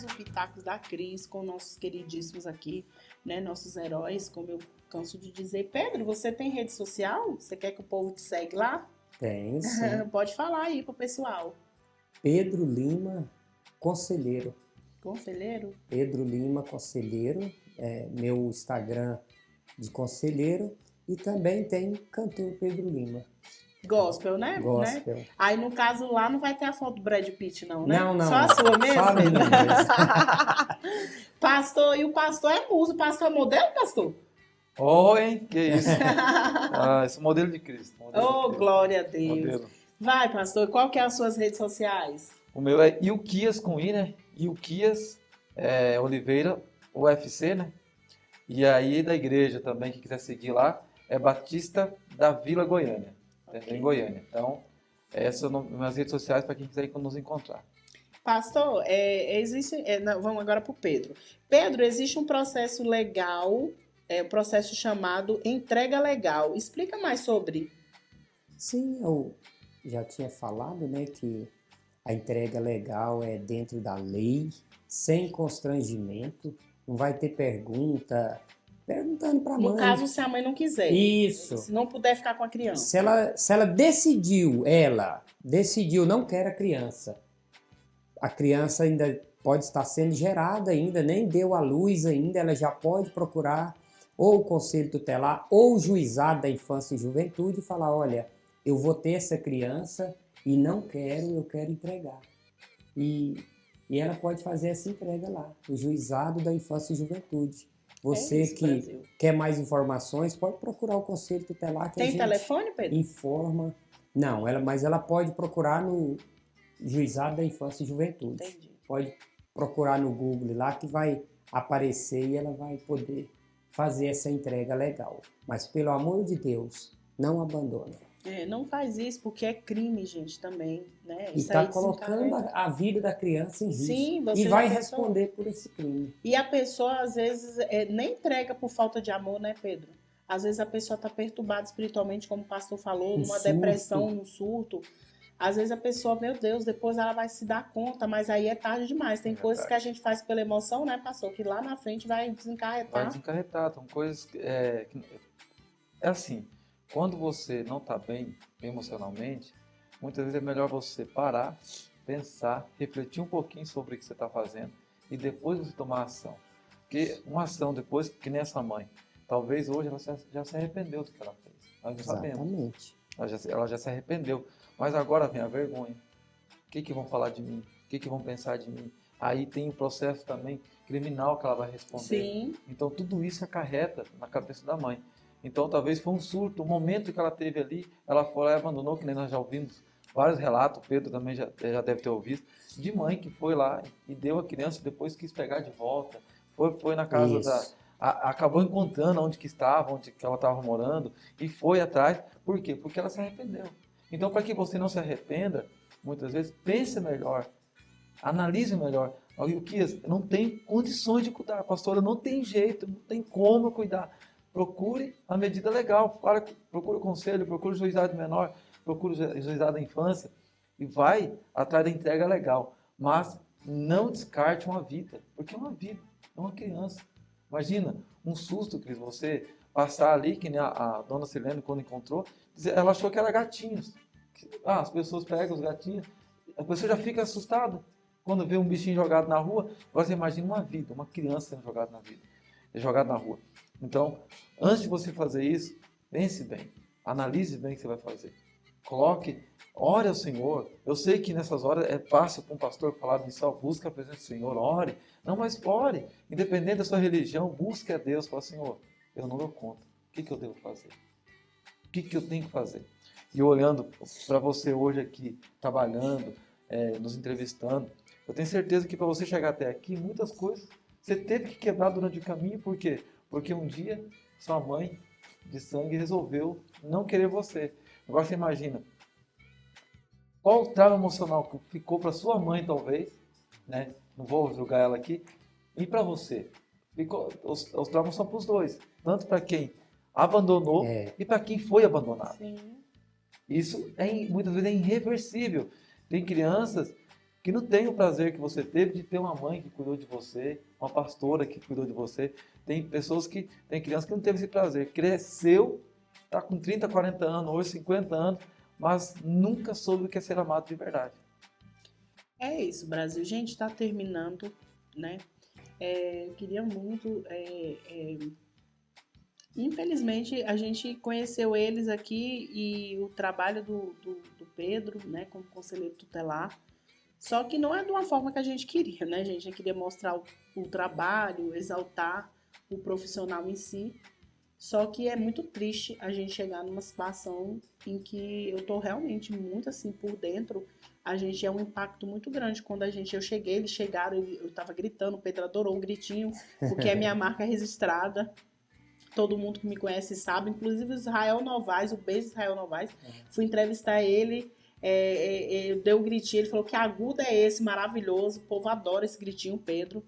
mais um Pitacos da Cris com nossos queridíssimos aqui, né? Nossos heróis, como eu canso de dizer. Pedro, você tem rede social? Você quer que o povo te segue lá? Tem, sim. Pode falar aí pro pessoal. Pedro Lima, Conselheiro. Conselheiro? Pedro Lima, Conselheiro. É meu Instagram de conselheiro. E também tem Cantor Pedro Lima. Gospel, né? Gospel. Né? Aí, no caso, lá não vai ter a foto do Brad Pitt, não, né? Não. Só a sua mesmo? Só a minha mesmo. Pastor, e o pastor é muso. O pastor é modelo, pastor? Oi, que isso? Esse modelo de Cristo. Glória a Deus. Modelo. Vai, pastor, qual que é as suas redes sociais? O meu é Ilquias com I, né? Ilquias Oliveira, UFC, né? E aí da igreja também, que quiser seguir lá, é Batista da Vila Goiânia. Okay. Em Goiânia. Então, essas são minhas redes sociais para quem quiser ir nos encontrar. Pastor, vamos agora para o Pedro. Pedro, existe um processo legal, um processo chamado entrega legal. Explica mais sobre. Sim, eu já tinha falado, né, que a entrega legal é dentro da lei, sem constrangimento, não vai ter perguntando para a mãe. No caso, se a mãe não quiser. Isso. Se não puder ficar com a criança. Se ela decidiu, não quer a criança ainda pode estar sendo gerada ainda, nem deu à luz ainda, ela já pode procurar ou o Conselho Tutelar ou o Juizado da Infância e Juventude e falar, olha, eu vou ter essa criança e não quero, eu quero entregar. E ela pode fazer essa entrega lá, o Juizado da Infância e Juventude. Você que quer mais informações, pode procurar o Conselho Tutelar. Tem telefone, Pedro? Informa. Não, mas ela pode procurar no Juizado da Infância e Juventude. Entendi. Pode procurar no Google lá que vai aparecer e ela vai poder fazer essa entrega legal. Mas, pelo amor de Deus, não abandona. Não faz isso, porque é crime, gente, também, né? E está colocando a vida da criança em risco. Sim, e vai responder por esse crime. E a pessoa, às vezes, nem entrega por falta de amor, né, Pedro? Às vezes a pessoa está perturbada espiritualmente, como o pastor falou, numa depressão, num surto. Às vezes a pessoa, meu Deus, depois ela vai se dar conta, mas aí é tarde demais. Tem coisas que a gente faz pela emoção, né, pastor? Que lá na frente vai desencarretar. Vai desencarretar. São coisas é assim. Quando você não está bem emocionalmente, muitas vezes é melhor você parar, pensar, refletir um pouquinho sobre o que você está fazendo e depois você tomar ação. Porque uma ação depois, que nem essa mãe, talvez hoje ela já se arrependeu do que ela fez. Nós não sabemos. Ela já se arrependeu. Mas agora vem a vergonha. O que vão falar de mim? O que vão pensar de mim? Aí tem o processo também criminal que ela vai responder. Sim. Então tudo isso acarreta na cabeça da mãe. Então, talvez foi um surto, um momento que ela teve ali, ela foi lá e abandonou, que nem nós já ouvimos vários relatos, o Pedro também já deve ter ouvido, de mãe que foi lá e deu a criança, depois quis pegar de volta, foi na casa acabou encontrando onde que estava, onde que ela estava morando, e foi atrás. Por quê? Porque ela se arrependeu. Então, para que você não se arrependa, muitas vezes, pense melhor, analise melhor. O que não tem condições de cuidar, pastora, não tem jeito, não tem como cuidar. Procure a medida legal, procure o conselho, procure o juizado menor, procure o juizado da infância e vai atrás da entrega legal. Mas não descarte uma vida, porque é uma vida, é uma criança. Imagina, um susto, Cris, você passar ali, que nem a dona Silene quando encontrou, ela achou que era gatinhos. As pessoas pegam os gatinhos, a pessoa já fica assustada quando vê um bichinho jogado na rua. Agora você imagina uma vida, uma criança sendo jogada na rua. Então, antes de você fazer isso, pense bem, analise bem o que você vai fazer. Ore ao Senhor. Eu sei que nessas horas é fácil para um pastor falar disso, busca a presença do Senhor, ore. Não, mas ore, independente da sua religião, busque a Deus, fala, Senhor, eu não dou conta. O que eu devo fazer? O que eu tenho que fazer? E olhando para você hoje aqui, trabalhando, nos entrevistando, eu tenho certeza que para você chegar até aqui, muitas coisas você teve que quebrar durante o caminho, por quê? Porque um dia sua mãe de sangue resolveu não querer você. Agora você imagina, qual o trauma emocional que ficou para sua mãe, talvez, né? Não vou julgar ela aqui, e para você. Os traumas são para os dois, tanto para quem abandonou e para quem foi abandonado. Sim. Isso muitas vezes é irreversível. Tem crianças que não tem o prazer que você teve de ter uma mãe que cuidou de você, uma pastora que cuidou de você. Tem pessoas que, tem crianças que não teve esse prazer, cresceu, está com 30, 40 anos, hoje 50 anos, mas nunca soube o que é ser amado de verdade. É isso, Brasil. Gente, está terminando, né? Eu queria muito. Infelizmente, a gente conheceu eles aqui e o trabalho do Pedro, né, como conselheiro tutelar. Só que não é de uma forma que a gente queria, né, gente? A gente queria mostrar o trabalho, exaltar o profissional em si. Só que é muito triste a gente chegar numa situação em que eu tô realmente muito assim por dentro. A gente é um impacto muito grande. Quando eu cheguei, eles chegaram, eu tava gritando, o Pedro adorou o gritinho, porque é minha marca registrada. Todo mundo que me conhece sabe, inclusive o Israel Novaes, o beijo Israel Novaes. Fui entrevistar ele, eu dei um gritinho, ele falou que agudo é esse, maravilhoso, o povo adora esse gritinho, Pedro,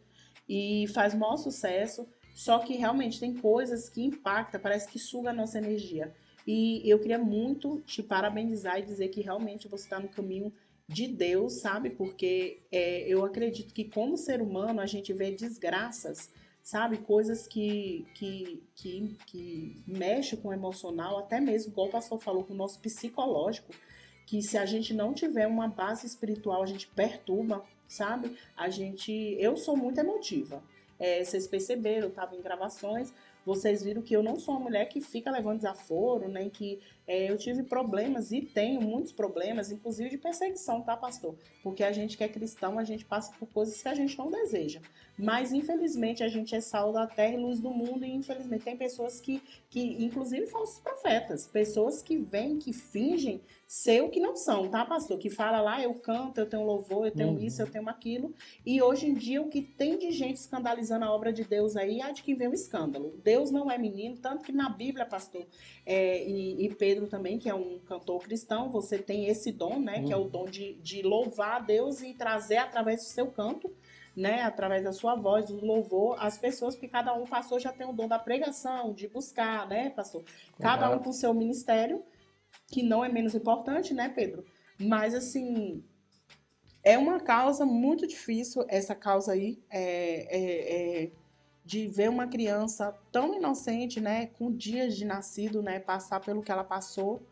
e faz o maior sucesso. Só que realmente tem coisas que impactam, parece que suga a nossa energia. E eu queria muito te parabenizar e dizer que realmente você está no caminho de Deus, sabe? Porque eu acredito que como ser humano a gente vê desgraças, sabe? Coisas que mexem com o emocional, até mesmo, igual o pastor falou, com o nosso psicológico, que se a gente não tiver uma base espiritual, a gente perturba, sabe? Eu sou muito emotiva. Vocês perceberam, eu estava em gravações, vocês viram que eu não sou uma mulher que fica levando desaforo, nem que eu tive problemas e tenho muitos problemas, inclusive de perseguição, tá, pastor? Porque a gente que é cristão, a gente passa por coisas que a gente não deseja. Mas, infelizmente, a gente é sal da terra e luz do mundo, e, infelizmente, tem pessoas que inclusive falsos profetas, pessoas que vêm, que fingem ser o que não são, tá, pastor? Que fala lá, eu canto, eu tenho louvor, eu tenho isso, eu tenho aquilo. E hoje em dia, o que tem de gente escandalizando a obra de Deus aí, é de quem vê o escândalo. Deus não é menino, tanto que na Bíblia, pastor, e Pedro também, que é um cantor cristão, você tem esse dom, né, que é o dom de louvar a Deus e trazer através do seu canto, né, através da sua voz, do louvor, as pessoas, porque cada um, pastor, já tem o dom da pregação, de buscar, né, pastor? Cada um com o seu ministério, que não é menos importante, né, Pedro? Mas, assim, é uma causa muito difícil, essa causa aí, de ver uma criança tão inocente, né, com dias de nascido, né, passar pelo que ela passou.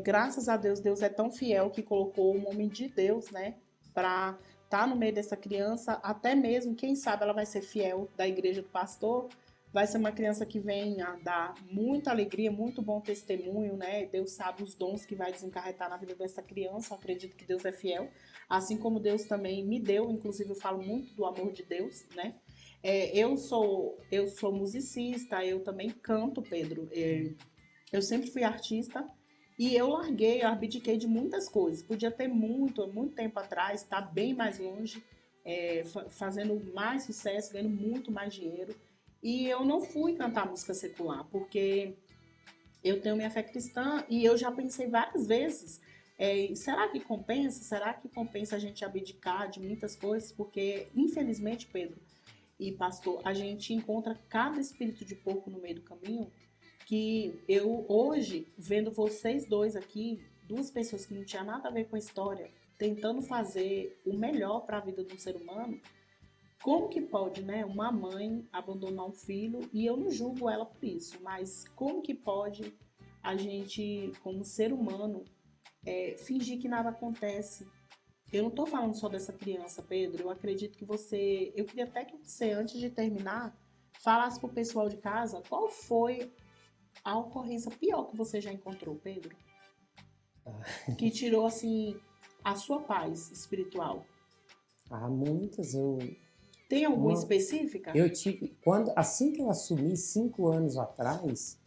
Graças a Deus, Deus é tão fiel que colocou um homem de Deus, né, para estar no meio dessa criança, até mesmo, quem sabe ela vai ser fiel da igreja do pastor, vai ser uma criança que vem a dar muita alegria, muito bom testemunho, né? Deus sabe os dons que vai desencarretar na vida dessa criança, eu acredito que Deus é fiel, assim como Deus também me deu, inclusive eu falo muito do amor de Deus, né? Eu sou musicista, eu também canto, Pedro, eu sempre fui artista, e eu larguei, eu abdiquei de muitas coisas. Podia ter muito tempo atrás, estar bem mais longe, fazendo mais sucesso, ganhando muito mais dinheiro. E eu não fui cantar música secular, porque eu tenho minha fé cristã e eu já pensei várias vezes, será que compensa? Será que compensa a gente abdicar de muitas coisas? Porque, infelizmente, Pedro e pastor, a gente encontra cada espírito de porco no meio do caminho, que eu hoje, vendo vocês dois aqui, duas pessoas que não tinham nada a ver com a história, tentando fazer o melhor para a vida de um ser humano, como que pode, né, uma mãe abandonar um filho? E eu não julgo ela por isso, mas como que pode a gente, como ser humano, fingir que nada acontece? Eu não estou falando só dessa criança, Pedro, eu acredito que você... Eu queria até que você, antes de terminar, falasse para o pessoal de casa qual foi a ocorrência pior que você já encontrou, Pedro? Que tirou, assim, a sua paz espiritual. Muitas. Tem alguma específica? Eu tive, assim que eu assumi 5 anos atrás,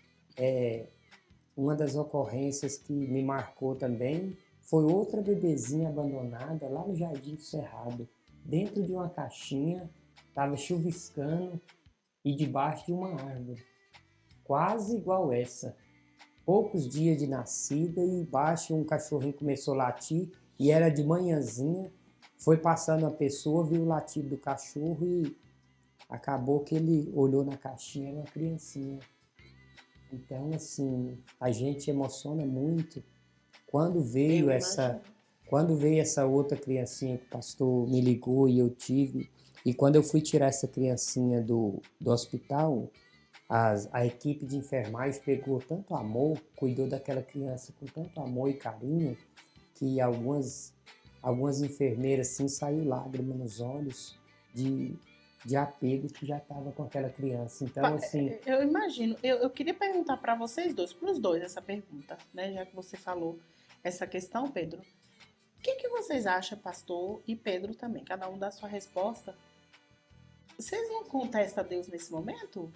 uma das ocorrências que me marcou também foi outra bebezinha abandonada lá no Jardim do Cerrado, dentro de uma caixinha, estava chuviscando e debaixo de uma árvore, quase igual essa. Poucos dias de nascida e embaixo um cachorrinho começou a latir e era de manhãzinha. Foi passando a pessoa, viu o latido do cachorro e acabou que ele olhou na caixinha, era uma criancinha. Então, assim, a gente emociona muito. Quando veio Quando veio essa outra criancinha que o pastor me ligou e eu tive, e quando eu fui tirar essa criancinha do hospital, a equipe de enfermagem pegou tanto amor, cuidou daquela criança com tanto amor e carinho, que algumas enfermeiras assim saiu lágrima nos olhos de apego que já estava com aquela criança. Então, assim, Eu imagino. Eu queria perguntar para vocês dois, para os dois, essa pergunta, né? Já que você falou essa questão, Pedro. O que vocês acham, pastor, e Pedro também? Cada um dá a sua resposta. Vocês não contestam a Deus nesse momento?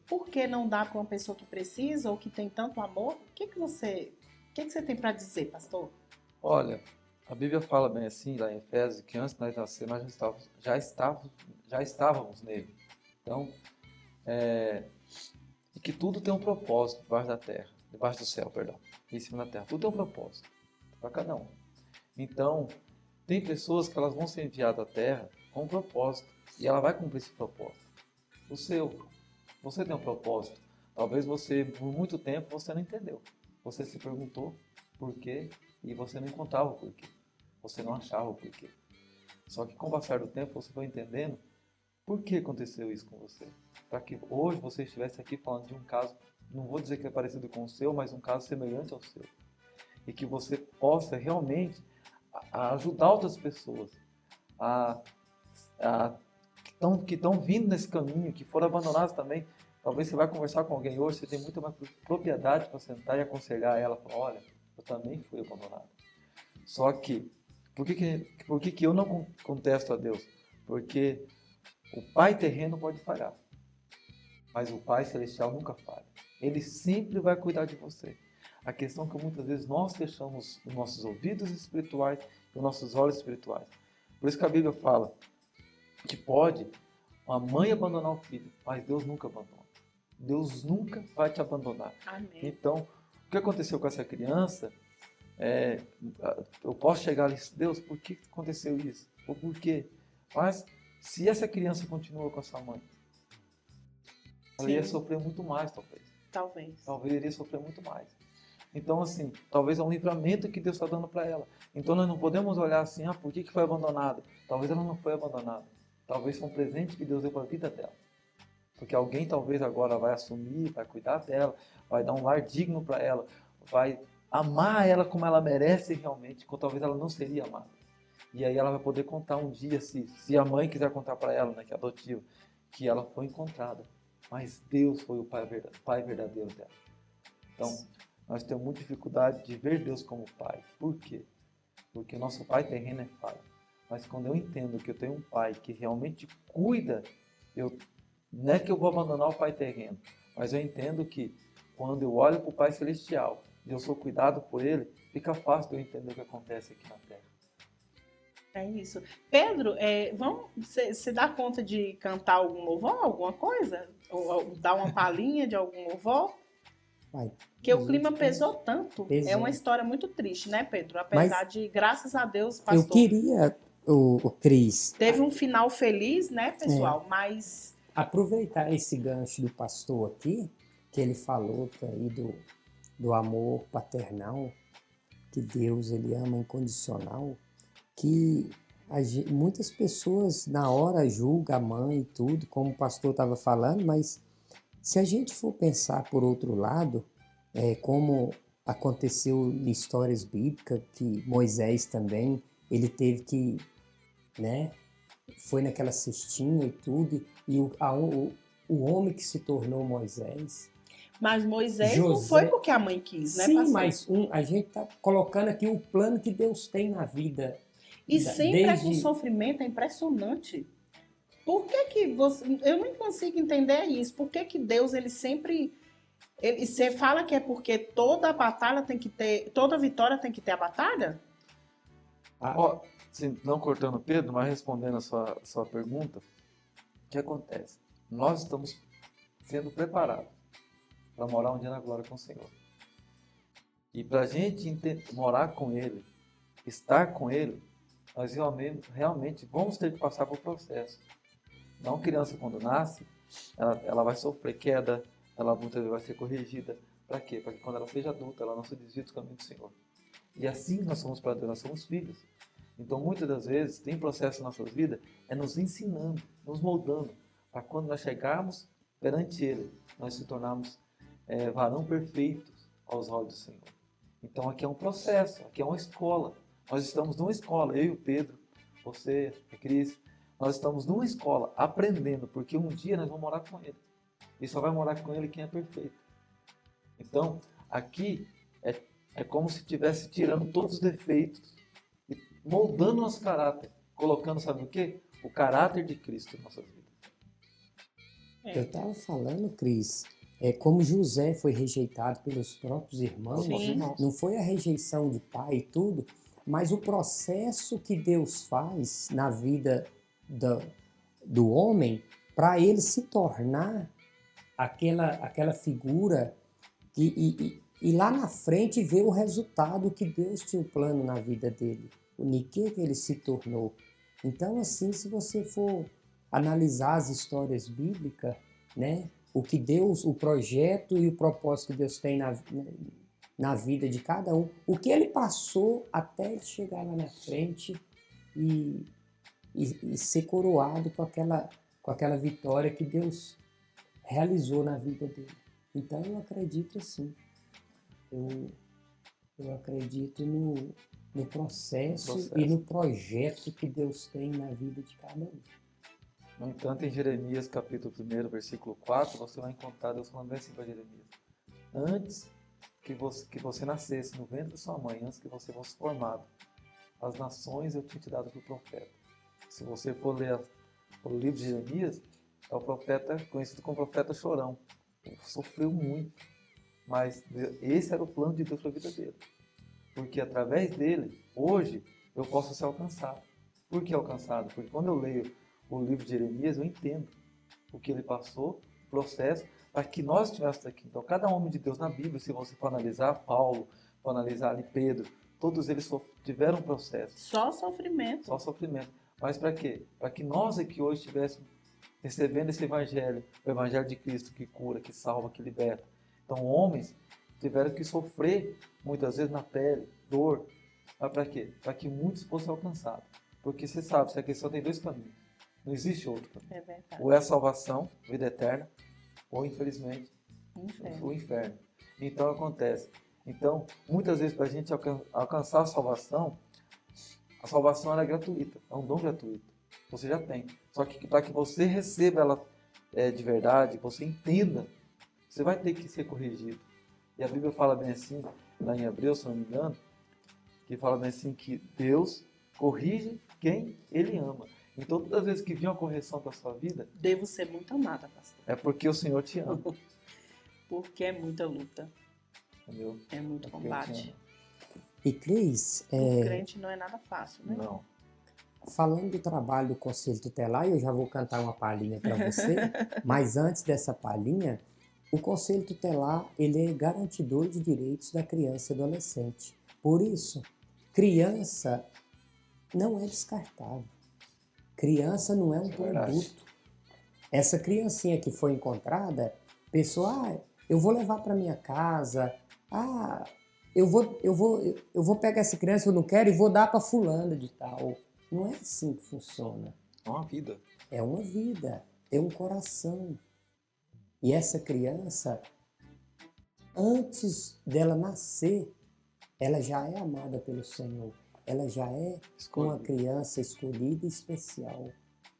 Por que não dá para uma pessoa que precisa ou que tem tanto amor? O que você tem para dizer, pastor? Olha, a Bíblia fala bem assim, lá em Efésios, que antes de nós nascermos, nós já estávamos nele. Então, e que tudo tem um propósito debaixo do céu, perdão, em cima da terra. Tudo tem um propósito para cada um. Então, tem pessoas que elas vão ser enviadas à terra com um propósito, e ela vai cumprir esse propósito. Você tem um propósito. Talvez você, por muito tempo, você não entendeu. Você se perguntou por quê e você não encontrava o porquê. Você não achava o porquê. Só que com o passar do tempo você foi entendendo por que aconteceu isso com você. Para que hoje você estivesse aqui falando de um caso, não vou dizer que é parecido com o seu, mas um caso semelhante ao seu. E que você possa realmente ajudar outras pessoas que estão vindo nesse caminho, que foram abandonadas também. Talvez você vai conversar com alguém hoje, você tem muita mais propriedade para sentar e aconselhar ela, falar, olha, eu também fui abandonado. Só que, por que eu não contesto a Deus? Porque o Pai terreno pode falhar, mas o Pai celestial nunca falha. Ele sempre vai cuidar de você. A questão é que muitas vezes nós fechamos os nossos ouvidos espirituais e os nossos olhos espirituais. Por isso que a Bíblia fala que pode uma mãe abandonar o filho, mas Deus nunca abandona. Deus nunca vai te abandonar. Amém. Então, o que aconteceu com essa criança, eu posso chegar ali, Deus, por que aconteceu isso? Ou por quê? Mas, se essa criança continua com a sua mãe, ela ia sofrer muito mais, talvez. Talvez iria sofrer muito mais. Então, assim, talvez é um livramento que Deus está dando para ela. Então, nós não podemos olhar assim, por que foi abandonada? Talvez ela não foi abandonada. Talvez foi um presente que Deus deu para a vida dela. Porque alguém talvez agora vai assumir, vai cuidar dela, vai dar um lar digno para ela, vai amar ela como ela merece realmente, quando talvez ela não seria amada. E aí ela vai poder contar um dia, se a mãe quiser contar para ela, né, que é adotiva, que ela foi encontrada. Mas Deus foi o pai verdadeiro dela. Então, nós temos muita dificuldade de ver Deus como pai. Por quê? Porque o nosso pai terreno é falho. Mas quando eu entendo que eu tenho um pai que realmente cuida, não é que eu vou abandonar o pai terreno, mas eu entendo que quando eu olho para o Pai Celestial e eu sou cuidado por ele, fica fácil de eu entender o que acontece aqui na Terra. É isso. Pedro, você dá conta de cantar algum louvor, alguma coisa? Ou dar uma palhinha de algum louvor? Porque o clima pesou tanto. É uma história muito triste, né, Pedro? Apesar de, graças a Deus, pastor. Eu queria, o Cris... Teve um final feliz, né, pessoal? Mas... aproveitar esse gancho do pastor aqui, que ele falou aí do amor paternal, que Deus ele ama incondicional, que muitas pessoas na hora julgam a mãe e tudo, como o pastor estava falando, mas se a gente for pensar por outro lado, como aconteceu em histórias bíblicas, que Moisés também, ele teve que, né, foi naquela cestinha e tudo, e o homem que se tornou Moisés. Mas Moisés não foi porque a mãe quis, né, sim, pastor? mas a gente está colocando aqui o plano que Deus tem na vida. E sempre é com sofrimento, é impressionante. Por que você... Eu não consigo entender isso. Por que Deus, ele sempre... Você fala que é porque toda batalha tem que ter... Toda vitória tem que ter a batalha? Não cortando Pedro, mas respondendo a sua pergunta, o que acontece? Nós estamos sendo preparados para morar um dia na glória com o Senhor. E para a gente morar com Ele, estar com Ele, nós realmente vamos ter que passar por processo. Então, a criança, quando nasce, ela vai sofrer queda, ela muitas vezes vai ser corrigida. Para quê? Para que quando ela seja adulta, ela não se desvie dos caminhos do Senhor. E assim que nós somos para Deus, nós somos filhos. Então, muitas das vezes, tem processo na nossa vida, é nos ensinando, nos moldando, para quando nós chegarmos perante Ele, nós se tornarmos varão perfeitos aos olhos do Senhor. Então, aqui é um processo, aqui é uma escola. Nós estamos numa escola, eu e o Pedro, você, a Cris, nós estamos numa escola aprendendo, porque um dia nós vamos morar com Ele. E só vai morar com Ele quem é perfeito. Então, aqui é como se estivesse tirando todos os defeitos e moldando nosso caráter, colocando, sabe o quê? O caráter de Cristo em nossas vidas. Eu estava falando, Cris, como José foi rejeitado pelos próprios irmãos, Sim. não foi a rejeição de pai e tudo, mas o processo que Deus faz na vida do homem para ele se tornar aquela figura e lá na frente ver o resultado que Deus tinha o plano na vida dele, o que ele se tornou. Então, assim, se você for analisar as histórias bíblicas, né, o que Deus, o projeto e o propósito que Deus tem na vida de cada um, o que ele passou até ele chegar lá na frente e ser coroado com aquela vitória que Deus realizou na vida dele. Então eu acredito assim, eu acredito no processo e no projeto que Deus tem na vida de cada um. No entanto, em Jeremias capítulo 1, versículo 4, você vai encontrar Deus falando assim para Jeremias: antes que você nascesse no ventre de sua mãe, antes que você fosse formado, as nações eu tinha te dado para o profeta. Se você for ler o livro de Jeremias, é o profeta conhecido como profeta chorão. Ele sofreu muito, mas esse era o plano de Deus para a vida dele. Porque através dele, hoje, eu posso ser alcançado. Por que alcançado? Porque quando eu leio o livro de Jeremias, eu entendo o que ele passou, o processo, para que nós estivéssemos aqui. Então, cada homem de Deus na Bíblia, se você for analisar Paulo, for analisar ali Pedro, todos eles tiveram um processo. Só sofrimento. Só sofrimento. Mas para quê? Para que nós aqui hoje estivéssemos recebendo esse evangelho, o evangelho de Cristo que cura, que salva, que liberta. Então, homens tiveram que sofrer, muitas vezes na pele, dor. Mas para quê? Para que muitos fossem alcançados. Porque você sabe, se a questão tem dois caminhos. Não existe outro caminho. É verdade. Ou é a salvação, vida eterna, ou, infelizmente, Inferno. o inferno. Então, acontece. Então, muitas vezes, para a gente alcançar a salvação ela é gratuita, é um dom gratuito. Você já tem. Só que para que você receba ela de verdade, você entenda, você vai ter que ser corrigido. E a Bíblia fala bem assim, lá em Hebreus, se não me engano, que fala bem assim que Deus corrige quem Ele ama. Então, todas as vezes que vier uma correção para a sua vida, Devo ser muito amada, pastor. é porque o Senhor te ama. Porque é muita luta. Entendeu? É muito Porque Ele te combate. ama. E Cris, O crente não é nada fácil, né? Não. falando do trabalho do Conselho Tutelar, eu já vou cantar uma palhinha para você, mas antes dessa palhinha, o Conselho Tutelar ele é garantidor de direitos da criança e adolescente. Por isso, criança não é descartável. Criança não é um produto. Essa criancinha que foi encontrada, pessoa, eu vou levar para minha casa, eu vou pegar essa criança, eu não quero, e vou dar para fulana de tal. Não é assim que funciona. É uma vida. É uma vida, é um coração. E essa criança, antes dela nascer, ela já é amada pelo Senhor. Ela já é uma criança escolhida e especial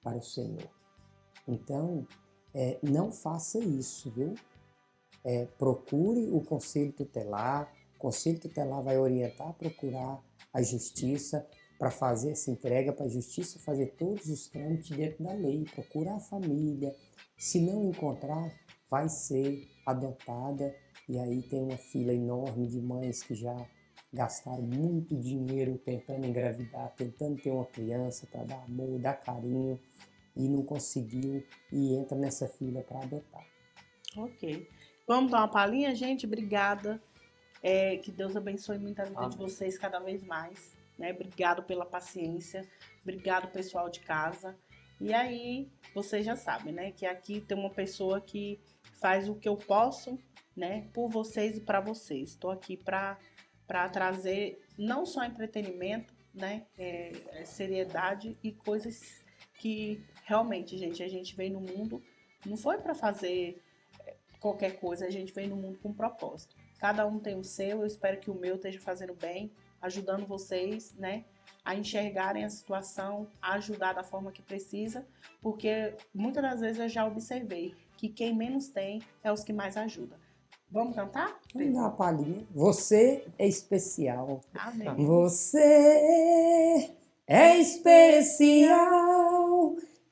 para o Senhor. Então, não faça isso, viu? Procure o Conselho Tutelar. O Conselho Tutelar vai orientar a procurar a Justiça para fazer essa entrega, para a Justiça fazer todos os trâmites dentro da lei. Procurar a família. Se não encontrar, vai ser adotada. E aí tem uma fila enorme de mães que já gastaram muito dinheiro tentando engravidar, tentando ter uma criança para dar amor, dar carinho, e não conseguiu e entra nessa fila para adotar. Ok. Vamos dar uma palhinha, gente? Obrigada. Que Deus abençoe muito a vida de vocês cada vez mais. Né? Obrigado pela paciência. Obrigado, pessoal de casa. E aí, vocês já sabem, né? Que aqui tem uma pessoa que faz o que eu posso, né? Por vocês e para vocês. Estou aqui para para trazer não só entretenimento, né, seriedade e coisas que realmente, gente, a gente veio no mundo, não foi para fazer qualquer coisa, a gente veio no mundo com um propósito. Cada um tem o seu, eu espero que o meu esteja fazendo bem, ajudando vocês, né, a enxergarem a situação, a ajudar da forma que precisa, porque muitas das vezes eu já observei que quem menos tem é os que mais ajudam. Vamos cantar? Vamos dar uma palhinha. Você é especial. Amém. Você é especial.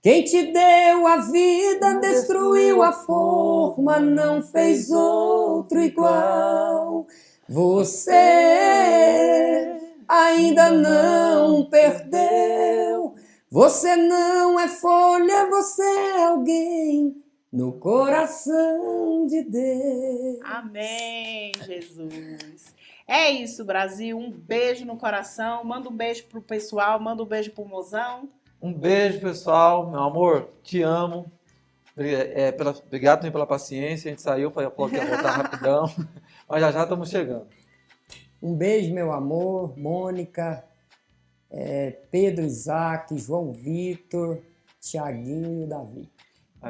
Quem te deu a vida, destruiu a forma, não fez outro igual. Você ainda não perdeu. Você não é folha, você é alguém no coração de Deus. Amém, Jesus. É isso, Brasil. Um beijo no coração. Manda um beijo pro pessoal, manda um beijo pro mozão. Um beijo, pessoal. Meu amor, te amo. Obrigado também pela paciência. A gente saiu, falou que ia voltar rapidão. Mas já estamos chegando. Um beijo, meu amor, Mônica, Pedro, Isaac, João Vitor, Tiaguinho e Davi.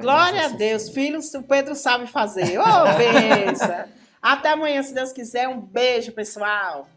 Glória a Deus, filhos, o Pedro sabe fazer. Ô, benção. Até amanhã, se Deus quiser. Um beijo, pessoal.